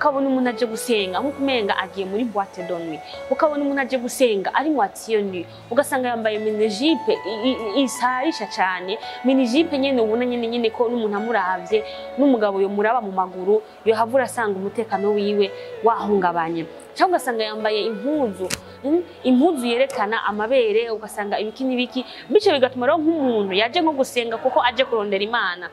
ukabona umuntu aje gusenga nko kumenga agiye muri boîte de nuit, ukabona umuntu aje gusenga ari moitié nu, ugasanga yambaye mini jupe isarisha cyane, mini jupe nyene ubona nyene ko n'umuntu amuravye n'umugabo yo muraba mu maguru yo havura asanga umutekano wiwe wahungabanye. Cyangwa ugasanga yambaye impuzu yerekana amabere, ugasanga ibiki n'ibiki, bice bigatuma rero nk'umuntu yaje nko gusenga kuko aje kurondera Imana.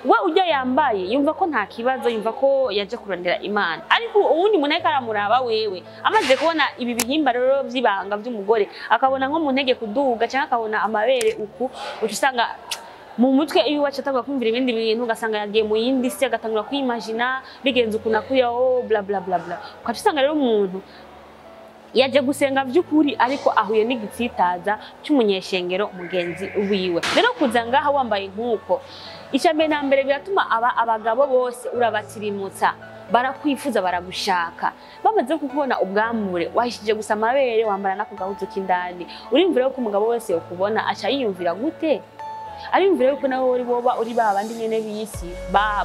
We ujya yambaye yumva ko nta kibazo, yumva ko yaje kurondera Imana, ariko uwundi muntu ariko aramuraba wewe amaze kubona ibi bihimba rero vy'ibanga vy'umugore, akabona nko mu ntege kuduga cyangwa akabona amabere uku, usanga mu mutwe iyo wacu atagwa kumvira ibindi bintu, ugasanga yagiye mu yindi si, agatangura kwimagina bigenze ukuna kuyaho bla bla bla bla. Ukacusanga rero umuntu yaje gusenga vy'ukuri ariko ahuye n'igitsitaza cy'umunyeshengero mugenzi wiwe. Rero kuza ngaha wambaye nkuko, icambere na mbere biratuma abagabo bose urabatsirimutsa, barakwifuza, baragushaka. Bamaze kukubona ubwamure wahishije gusa amabere, wambara nako gahuzu k'indani, urimvira ko umugabo wese yokubona aca yiyumvira gute? Arimvira yuko nawe uri babandi nyene bisi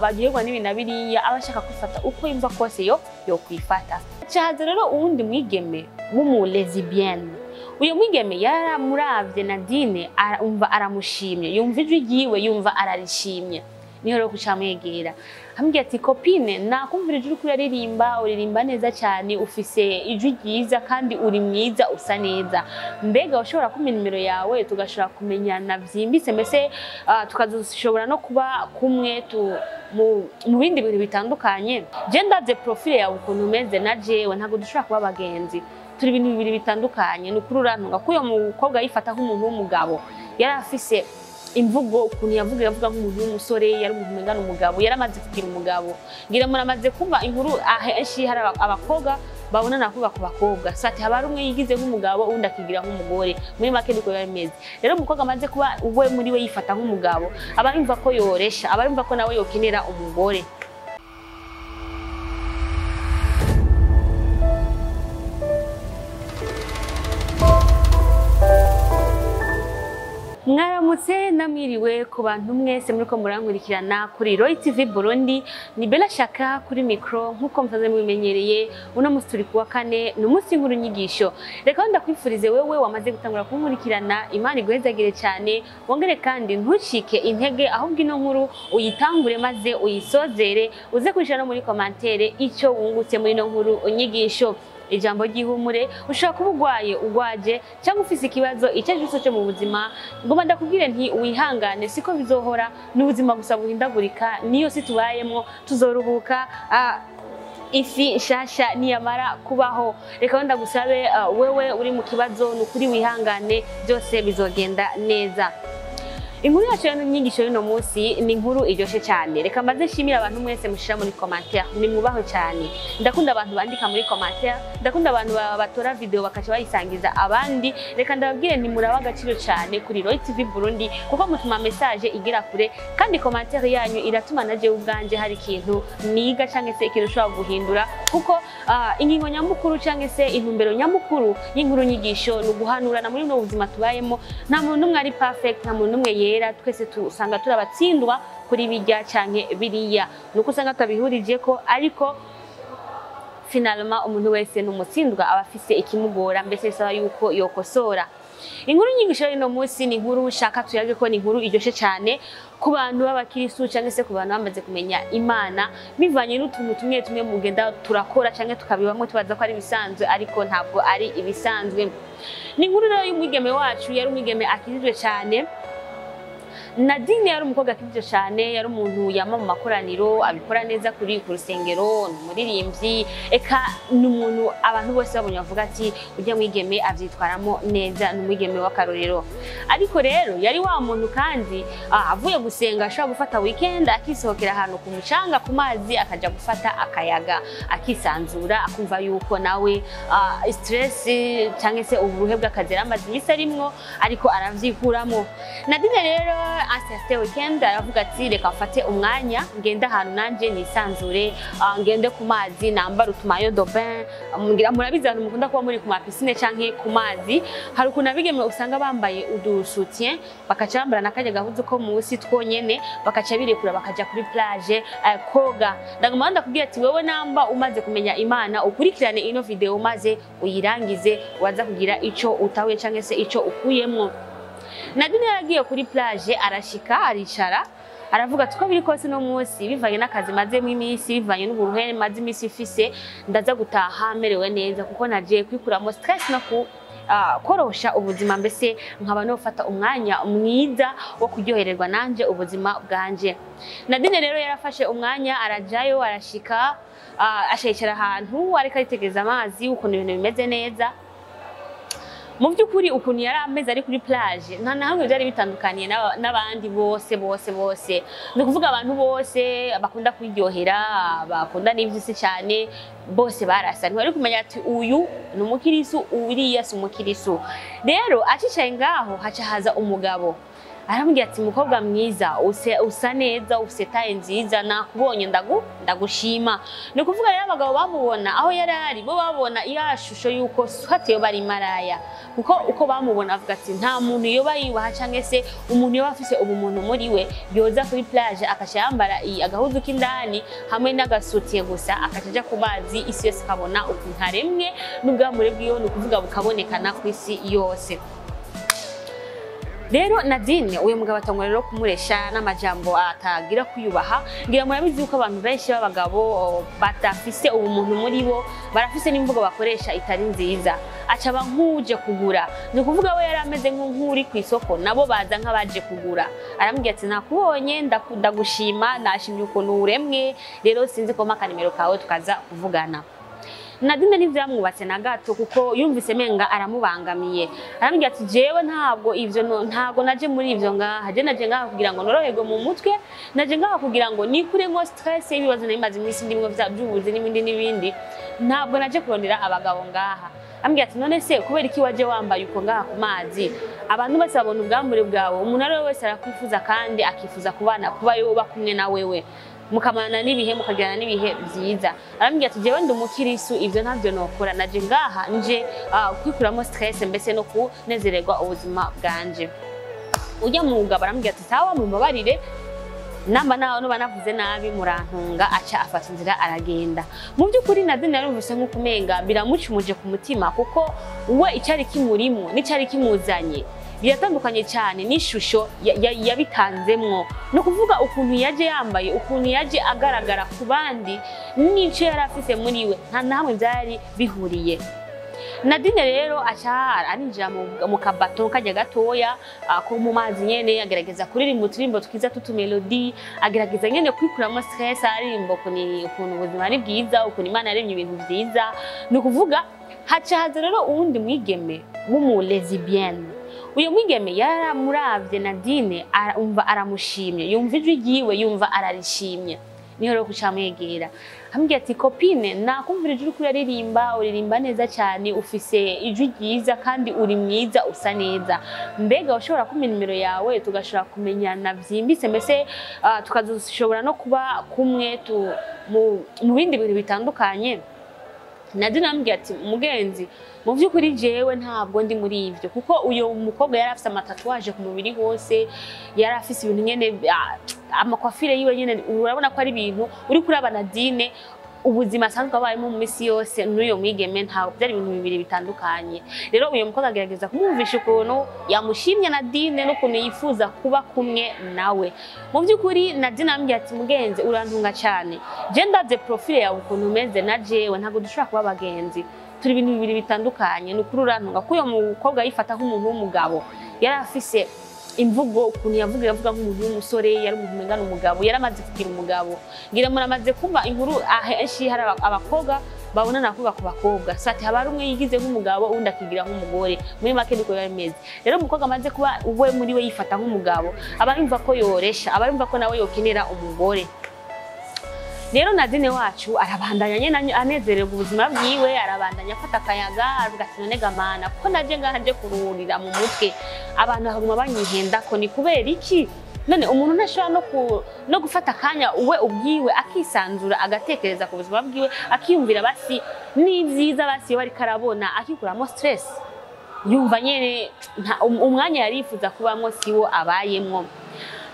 bagirwa n'ibintu biriya, abashaka kwifata uko yumva kose yo kwifata. Cyahaze rero uwundi mwigeme w'umu lesbienne. Uyu mwigeme yaramuravye Nadine, umva aramushimye, yumva ijwi ryiwe, yumva ararishimye. Niho rero kucamwegera ambwiye ati copine, nakumvira ijwi kuri uririmba neza cyane, ufise ijwi ryiza kandi uri mwiza, usa neza. Mbega ushobora kumpa nimero yawe tugashobora kumenyana vyimbitse, mbese tukazoshobora no kuba kumwe mu bindi bintu bitandukanye. Je ndaze profile yawe ukuntu umeze na jewe ntago dushobora kuba abagenzi, turi ibintu bibiri bitandukanye. Nukuri urantunga ko uyo mukobwa yifata nk'umuntu w'umugabo, yari afise imvugo ukuntu yavuga nk'umuntu w'umusore, yari umuntu mengana umugabo, yaramaze kugira umugabo. Ngira muramaze kumva inkuru ahenshi hari abakobwa babonana kuba ku bakobwa, sati habari umwe yigize nk'umugabo undi akigira nk'umugore, muri make niko yameze. Rero umukobwa amaze kuba uwe muri we yifata nk'umugabo, aba yumva ko yoresha, aba yumva ko nawe yokenera umugore. Mwaramutse namwiriwe ku bantu mwese muriko murankurikirana kuri Roy TV Burundi, ni Bella Shaka kuri micro nkuko mfaze mubimenyereye. Uno musi turi kuwa kane, ni umunsi nkuru nyigisho. Reka ndakwifurize wewe wamaze gutangura kunkurikirana, Imana iguhezagire cyane, wongere kandi ntucike intege, ahubwo ino nkuru uyitangure maze uyisozere, uze kwishana no muri commentaire icyo wungutse muri ino nkuru nyigisho. Ijambo ryihumure, ushaka kubugwaye ugwaje cyangwa ufise ikibazo icyo cyo mu buzima, ngoma ndakubwire nti wihangane, siko bizohora, n'ubuzima gusa buhindagurika, niyo si tubayemo tuzoruhuka, ifi nshasha niyamara kubaho. Reka ndagusabe wewe uri mu kibazo nukuri wihangane, byose bizogenda neza. Inkuru yacu y'inyigisho y'uno munsi ni inkuru iryoshe cyane. Reka mbaze nshimira abantu mwese mushira muri commentaire, ni mubaho cyane. Ndakunda abantu bandika muri commentaire, ndakunda abantu batora video bakaca bayisangiza abandi. Reka ndababwire nti muraba agaciro cyane kuri Roy TV Burundi, kuko mutuma message igira kure, kandi commentaire yanyu iratuma naje ubwanje hari ikintu niga cyangwa se ikintu ushobora guhindura, kuko ingingo nyamukuru cyangwa se intumbero nyamukuru y'inkuru nyigisho ni uguhanurana muri no buzima tubayemo. Nta muntu numwe ari perfect, nta muntu numwe twese tusanga turabatsindwa kuri bijya canke biriya, nuko usanga tabihurije ko, ariko finalement umuntu wese n'umutsindwa abafise ikimugora, mbese bisaba yuko yokosora. Inkuru nyigisho y'ino munsi ni inkuru shaka tuyage ko ni inkuru iryoshe cyane ku bantu b'abakirisu cyangwa se ku bantu bamaze kumenya Imana, bivanye n'utuntu tumwe mugenda turakora cyangwa tukabibamwe tubaza ko ari bisanzwe, ariko ntabwo ari ibisanzwe. Ni inkuru rero y'umwigeme wacu, yari umwigeme akirijwe cyane. Nadine yari umukobwa akijije cyane, yari umuntu yama mu makoraniro, abikora neza kuri ku rusengero, n'umuririmbyi, eka n'umuntu abantu bose babonye bavuga ati ujya mwigeme avyitwaramo neza, n'umwigeme w'akarorero. Ariko rero yari wa muntu kandi avuye gusenga ashobora gufata weekend akisohokera ahantu ku mucanga ku mazi, akaja gufata akayaga, akisanzura, akumva yuko nawe stress cyangwa se uburuhe bw'akazi amazi misa rimwo ariko aravyikuramo. Nadine rero un certain weekend aravuga ati reka mfate umwanya ngende ahantu nanje nisanzure ngende ku mazi nambara utumayo de bain mugira murabizi abantu mukunda kuba muri ku ma piscine canke ku mazi hari ukuntu abigeme usanga bambaye udusoutien bakaca bambara nakaje gahuzu ko musi twonyene bakaca birekura bakaja kuri plage koga ndagumanda kubwira ati wewe namba umaze kumenya Imana ukurikirane ino video maze uyirangize waza kugira ico utahuye canke se ico ukuyemwo. Nadine yagiye kuri plage arashika aricara aravuga tuko biri kose no munsi bivanye n'akazi maze mu iminsi bivanye n'uburuhe maze iminsi ifise ndaza gutaha merewe neza kuko naje kwikuramo stress no korosha ubuzima mbese nkaba no fata umwanya mwiza wo kuryohererwa nanje ubuzima bwanje. Nadine rero yarafashe umwanya arajayo arashika ashicara ahantu ariko aritegeza amazi ukuntu ibintu bimeze neza. Mu byukuri ukuntu yari ameze ari kuri plage nta nahamwe byari bitandukaniye n'abandi bose no kuvuga abantu bose bakunda kwiryohera bakunda n'ivyisi cyane bose barasa ntwari kumenya ati uyu numukirisu uriya si umukirisu. Rero acicaye ngaho haca haza umugabo arambwira ati mukobwa mwiza usa neza ufite taye nziza nakubonye ndagushima. No kuvuga rero abagabo bamubona aho yari ari bo babona iyashusho yuko swatiyo bari maraya kuko uko bamubona avuga ati nta muntu yoba yibaha canke se umuntu yoba afise ubumuntu muri we yoza kuri plage akaca yambara agahuzu k'indani hamwe n'agasoutiye gusa akaja ku mazi isi yose kabona ukuntu haremwe n'ubwamure bwiyo no kuvuga bukabonekana ku isi yose. Rero Nadine uyu mugabo atangwa rero kumuresha n'amajambo atagira kuyubaha ngira murabizi uko abantu benshi b'abagabo batafise ubumuntu muri bo barafise n'imvugo bakoresha itari nziza acaba nkuje kugura no kuvuga we yari ameze nk'uri ku isoko nabo baza nk'abaje kugura arambwira ati nakubonye ndagushima nashimye ukuntu uremwe rero sinzi ko maka nimero kawe tukaza kuvugana. Nadine n'ivyamwubatse na gato kuko yumvise menga aramubangamiye arambwira ati jewe ntabwo naje muri ivyo ngaha je naje ngaha kugira ngo noroherwe mu mutwe naje ngaha kugira ngo nikure ngo stress ibibazo n'imaze imisi ndimwe vy'ubuzi n'ibindi ntabwo naje kurondera abagabo ngaha. Ambwira ati none se kubera iki waje wambaye uko ngaha ku mazi abantu bose babona ubwambure bwawe umuntu ari wese arakwifuza kandi akifuza kuba yoba kumwe na wewe mukamana n'ibihe mukagirana n'ibihe byiza. Arambwira ati jewe ndumukirisu ivyo ntavyo nokora naje ngaha nje kwikuramo stress mbese no kunezererwa ubuzima bwanje. Ujya mu mugabo arambwira ati sawa mumbabarire namba naho no banavuze nabi murantunga aca afata inzira aragenda. Mu byukuri Nadine yarumvise nk'ukumenga biramucumuje ku mutima kuko we icyari kimurimo n'icyari kimuzanye biratandukanye cyane n'ishusho yabitanzemwo no kuvuga ukuntu yaje yambaye ukuntu yaje agaragara ku bandi n'icyo yari afise muri we nta nahamwe byari bihuriye. Nadine rero acha arinjira mu kabato kajya gatoya ko mu mazi nyene agerageza kuririmba uturimbo tukiza tutumelody agerageza nyene kwikuramo stress aririmbo ukuntu ubuzima ari bwiza ukuntu Imana yaremye ibintu byiza no kuvuga haca rero uwundi mwigeme w'umu lesbienne. Uyo mwigeme yaramuravye Nadine umva aramushimye yumva ijwi ryiwe yumva ararishimye niho rero kucamwegera ambwira ati copine nakumvira ijwi kuri uririmba neza cyane ufise ijwi ryiza kandi uri mwiza usa neza mbega ushobora kumenya nimero yawe tugashobora kumenyana byimbitse mbese tukazoshobora no kuba kumwe mu bindi bintu bitandukanye. Nadine ambwira ati mugenzi mu byukuri jewe ntabwo ndi muri ivyo kuko uyo mukobwa yari afise amatatuwaje ku mubiri hose yari afise ibintu nyene amakwafire yiwe nyene urabona ko ari ibintu uri kuraba Nadine ubuzima asanzwe abayemo mu misi yose n'uyo mwigeme ntabwo byari ibintu bibiri bitandukanye. Rero uyo mukobwa agerageza kumwumvisha ukuntu yamushimye Nadine n'ukuntu yifuza kuba kumwe nawe. Mu byukuri Nadine ambwira ati mugenzi urantunga cyane je ndavye profile yawe ukuntu umeze na jewe ntabwo dushobora kuba abagenzi turi ibintu bibiri bitandukanye n'ukuri urantunga ko uyo mukobwa yifata nk'umuntu w'umugabo yari afise imvugo ukuntu yavuga nk'umuntu w'umusore yari umuntu mengana umugabo yaramaze kugira umugabo ngira muramaze kumva inkuru ahenshi hari abakobwa babonana kuba ku bakobwa sati haba rumwe yigize nk'umugabo undi akigira nk'umugore muri make niko yameze. Rero umukobwa amaze kuba uwe muri we yifata nk'umugabo aba yumva ko yoresha aba yumva ko nawe yokenera umugore. Rero Nadine wacu arabandanya nyene anezererwa ubuzima bwiwe arabandanya afata akayaga avuga ati none gamana ko naje ngaje kururira mu mutwe abantu baguma banyihenda ko ni kubera iki none umuntu ntashobora no gufata akanya uwe ubwiwe akisanzura agatekereza ku buzima bwiwe akiyumvira basi n'ivyiza basi iyo ariko arabona akikuramo stress yumva nyene umwanya yarifuza kubamwo siwo abayemwo.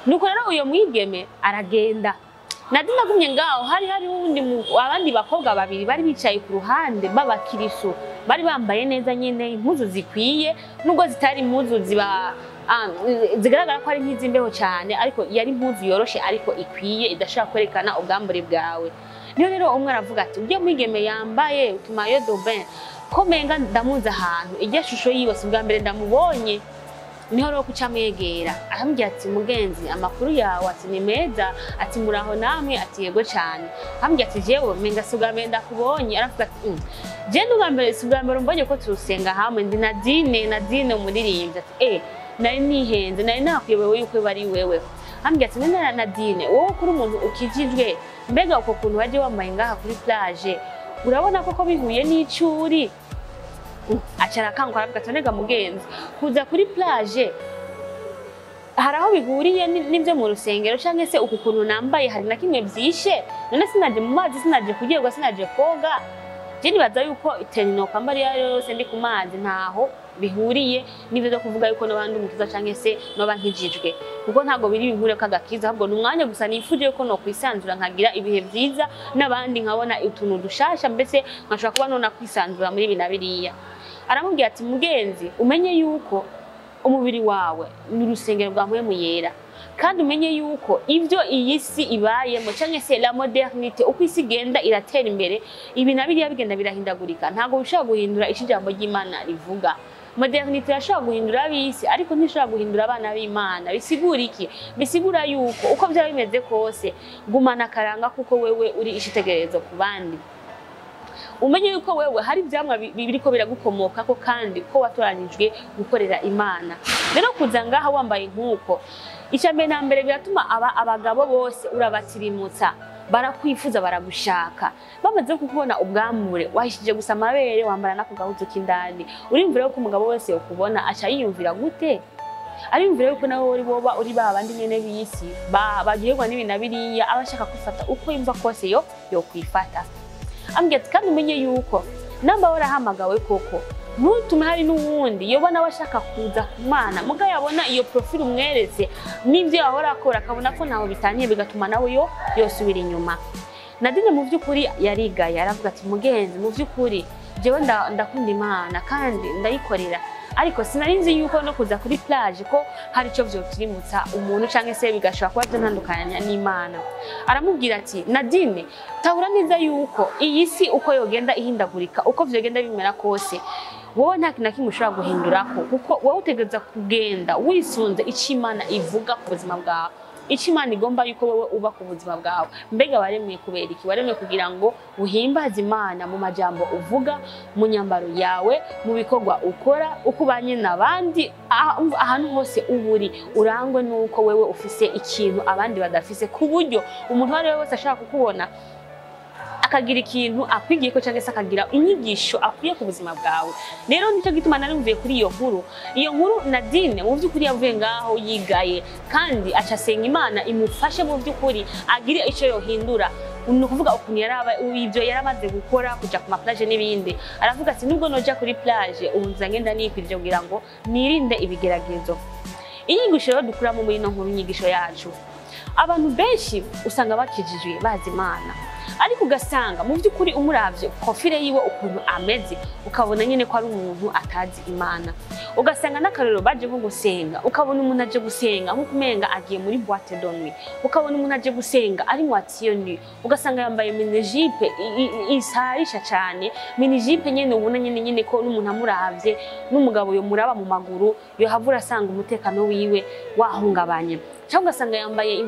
Nuko rero uyo mwigeme aragenda. Nadine agumye ngaho hari wundi abandi bakobwa babiri bari bicaye ku ruhande babakirisu bari bambaye neza nyene impuzu zikwiye nubwo zitari impuzu zigaragara ko ari nk'izimbeho cyane ariko yari impuzu yoroshe ariko ikwiye idashaka kwerekana ubwambure bwawe. Niyo rero umwe aravuga ati ujye mwigeme yambaye utumayo d'obin ko menga ndamuzi ahantu iryo shusho yiwe si bwa mbere ndamubonye. Niho rero kuca mwegera arambwira ati mugenzi amakuru yawe ati ni meza ati muraho namwe ati yego cyane. Arambwira ati jewe menga si bwa mbere ndakubonye. Aravuga ati je n'ubwa mbere si bwa mbere mbonye ko turusenga hamwe ndi Nadine umuririmbyi ati nari nihenze nari nakuyobewe yuko bari wewe. Arambwira ati nene Nadine wowe kuri umuntu ukijijwe mbega uko kuntu waje wambaye ngaha kuri plage urabona koko bihuye n'icuri. Acara kankora aravuga ati nega mugenzi kuza kuri plage haraho bihuriye n'ivyo mu rusengero canke se uku kuntu nambaye hari na kimwe vyishe none sinaje mu mazi sinaje kugirwa sinaje koga. Je nibaza yuko itenino kwambara yose ndi ku mazi ntaho bihuriye n'ivyo byo kuvuga yuko n'abandi umukiza canke se noba nkijijwe kuko ntago biri bihure kagakiza ahubwo n'umwanya gusa nifuje yuko no kwisanzura nkagira ibihe vyiza n'abandi nkabona utuntu dushasha mbese nkashobora kuba nona kwisanzura muri binabiriya. Aramubwira ati mugenzi umenye yuko umubiri wawe ni urusengero rwa mpwemu yera kandi umenye yuko ivyo iyi si ibayemo canke se la modernité uko isi genda iratera imbere ibi nabiriya bigenda birahindagurika ntago bishobora guhindura ijambo ry'Imana rivuga. Modernité yashobora guhindura abisi ariko ntishobora guhindura abana b'Imana. Bisigura iki? Bisigura yuko uko byaba bimeze kose gumana karanga kuko wewe uri ishitegerezo ku bandi. Umenye yuko wewe hari byamwa biriko biragukomoka ko kandi ko watoranijwe gukorera Imana. Rero kuza ngaha wambaye nkuko icambe na mbere biratuma abagabo bose urabatirimutsa barakwifuza baragushaka bamaze kukubona ubwamure wahishije gusa amabere wambara nako gahuzu kindani urimvira ko umugabo wese ukubona acha yiyumvira gute arimvira ko nawe uri babandi nyene bisi bagirwa n'ibinabiriya abashaka kufata uko yumva kose yo kwifata. Ambwira kandi umenye yuko namba warahamagawe koko ntutume hari n'uwundi yobona washaka kuza kumana muga yabona iyo profile umweretse n'ivyo yahora akora akabona ko naho bitaniye bigatuma nawe yosubira inyuma. Nadine mu vy'ukuri yarigaye aravuga ati mugenzi mu vy'ukuri jewe ndakunda Imana kandi ndayikorera ariko sinarinzi yuko no kuza kuri plage ko hari cyo vyotirimutsa umuntu canke se bigashobora kuba byantandukanya n'Imana. Aramubwira ati Nadine tahura neza yuko iyi si uko yogenda ihindagurika uko vyogenda bimera kose wowe nta kintu kimwe ushobora guhindurako kuko wowe utegereza kugenda wisunze ico Imana ivuga ku buzima bwawe. Ico Imana igomba yuko wowe uba ku buzima bwawe mbega waremwe kubera iki? Waremwe kugira ngo uhimbaze Imana mu majambo uvuga mu nyambaro yawe mu bikorwa ukora ukubanye n'abandi ahantu hose uburi urangwe nuko wewe ufise ikintu abandi badafise ku buryo umuntu wari wese ashaka kukubona akagira ikintu akwigiye ko cyangwa se akagira inyigisho akwiye ku buzima bwawe. Rero nicyo gituma narimvuye kuri iyo nkuru Nadine mu by'ukuri yavuye ngaho yigaye kandi acasenga Imana imufashe mu by'ukuri agire ico yohindura ukuvuga ukuntu ivyo yaramaze gukora kuja ku maplage n'ibindi. Aravuga ati nubwo noja kuri plage ubunza ngenda nikwirije kugira ngo nirinde ibigeragezo. Inyigisho rero dukuramo muri no nkuru inyigisho yacu abantu benshi usanga bakijijwe bazi Imana ariko ugasanga mu by'ukuri umuravye profile yiwe ukuntu ameze ukabona nyene ko ari umuntu atazi Imana. Ugasanga n'akarero baje nko gusenga ukabona umuntu aje gusenga nko kumenga agiye muri boîte de nuit ukabona umuntu aje gusenga ari mu atiyoni ugasanga yambaye mini jipe isarisha cyane mini jipe nyene ubona nyene ko n'umuntu amuravye n'umugabo yo muraba mu maguru yo havura asanga umutekano wiwe wahungabanye cyangwa ugasanga yambaye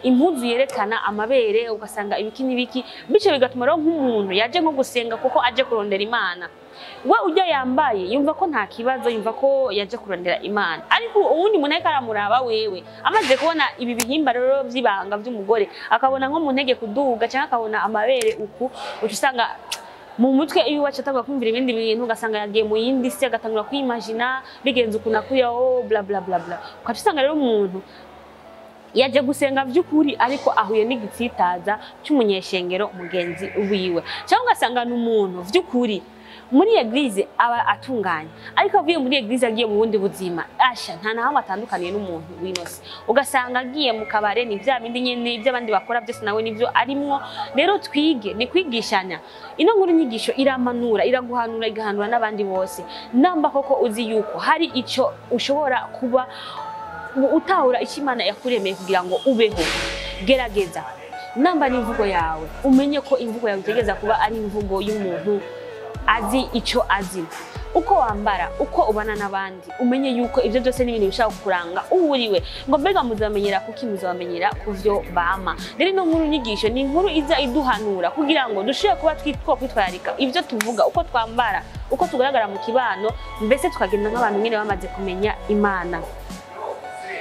impuzu yerekana amabere ugasanga ibiki n'ibiki bice bigatuma rero nk'umuntu yaje nko gusenga kuko aje kurondera Imana. We ujya yambaye yumva ko nta kibazo yumva ko yaje kurondera Imana ariko uwundi muntu ariko aramuraba wewe amaze kubona ibi bihimba rero vy'ibanga vy'umugore akabona nko mu ntege kuduga cyangwa akabona amabere uku usanga mu mutwe iyo wacatagwa kumvira ibindi bintu ugasanga yagiye mu yindi se agatangura kwimagina bigenze ukuna kuya bla bla bla bla ukatusanga rero umuntu yaje gusenga by'ukuri ariko ahuye n'igitsitaza cy'umunyeshengero mugenzi wiwe cyangwa ugasanga n'umuntu by'ukuri muri eglise aba atunganye ariko avuye muri eglise agiye mu bundi buzima asha nta naho atandukaniye n'umuntu winose ugasanga agiye mu kabare ni bya bindi nyene iby'abandi bakora byose nawe nivyo arimwo rero twige ni kwigishanya ino nkuru nyigisho iramanura iraguhanura igahanura n'abandi bose namba koko uzi yuko hari ico ushobora kuba utahura Imana yakuremeye kugira ngo ubeho gerageza namba n'imvugo yawe umenye ko imvugo yawe itegeza kuba ari imvugo y'umuntu azi ico azi uko wambara uko ubana n'abandi umenye yuko ivyo byose n'ibintu bishaka kukuranga uburiwe ngo mbega muzamenyera kuki muzamenyera kuvyo bama rero no nkuru nyigisho ni inkuru iza iduhanura kugira ngo dushobore kuba kwitwararika ivyo tuvuga uko twambara uko tugaragara mu kibano mbese tukagenda nk'abantu nyine bamaze kumenya Imana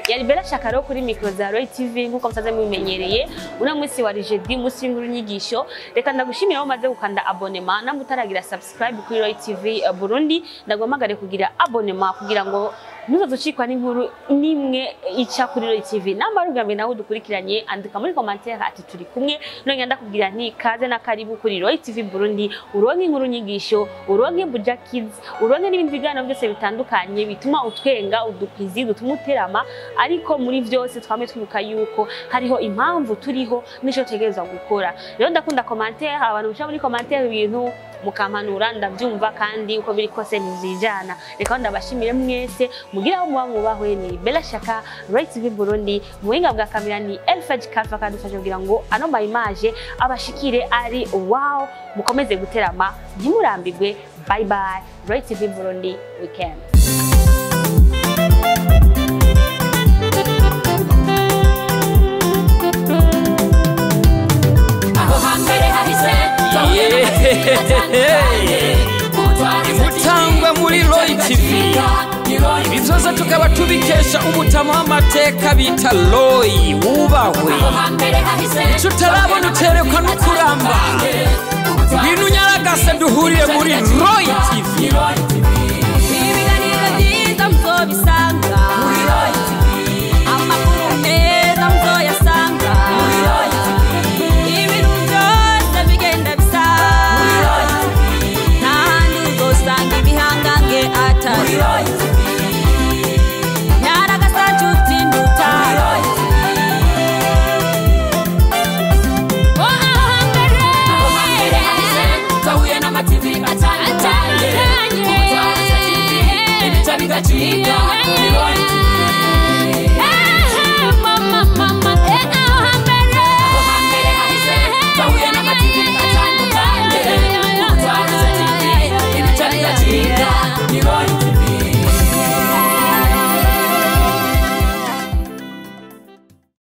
yari Bella Shakaro kuri micro za Roy TV nkuko msaze mubimenyereye una mwisi wa jeudi musi nkuru nyigisho reka ndagushimira aho maze gukanda abonnement namutaragira subscribe kuri Roy TV Burundi ndagomagare kugira abonnement kugira ngo nuzoducikwa n'inkuru nimwe ica kuri Roy TV namarugambe nawe dukurikiranye andika muri commentaire ati turi kumwe none ndakubwira nti kaze na karibu kuri Roy TV Burundi uronke inkuru nyigisho uronke Buja Kids uronke n'ibindi biganiro byose bitandukanye bituma utwenga udukwizi dutuma uterama ariko muri byose twame twibuka yuko hariho impamvu turiho nico tegerezwa gukora rero ndakunda commentaire abantu bisha muri commentaire ibintu mukampanura ndabyumva kandi uko biri kose nizijana reka ndabashimire mwese mugira aho muba mubahwe ni Bella Shaka Roy TV Burundi muhinga bwa kamera ni Elfaj Kalfa kadufasha kugira ngo ano ma image abashikire ari wow mukomeze guterama ntimurambirwe bye bye Roy TV Burundi weekend Mutangwa muri Roy TV ibizoza tukaba tubikesha umutama w'amateka bita Roy wubahwe ico utarabona uterekwa n'ukuramba ibintu nyaragase duhuriye muri Roy TV ibiganiro byiza muzobisanga muri Roy TV amakuru meza muzoyasanga muri Roy TV ibintu byose bigenda bisa muri Roy TV n'ahandi uzosanga ibihangange atari Roy TV Chica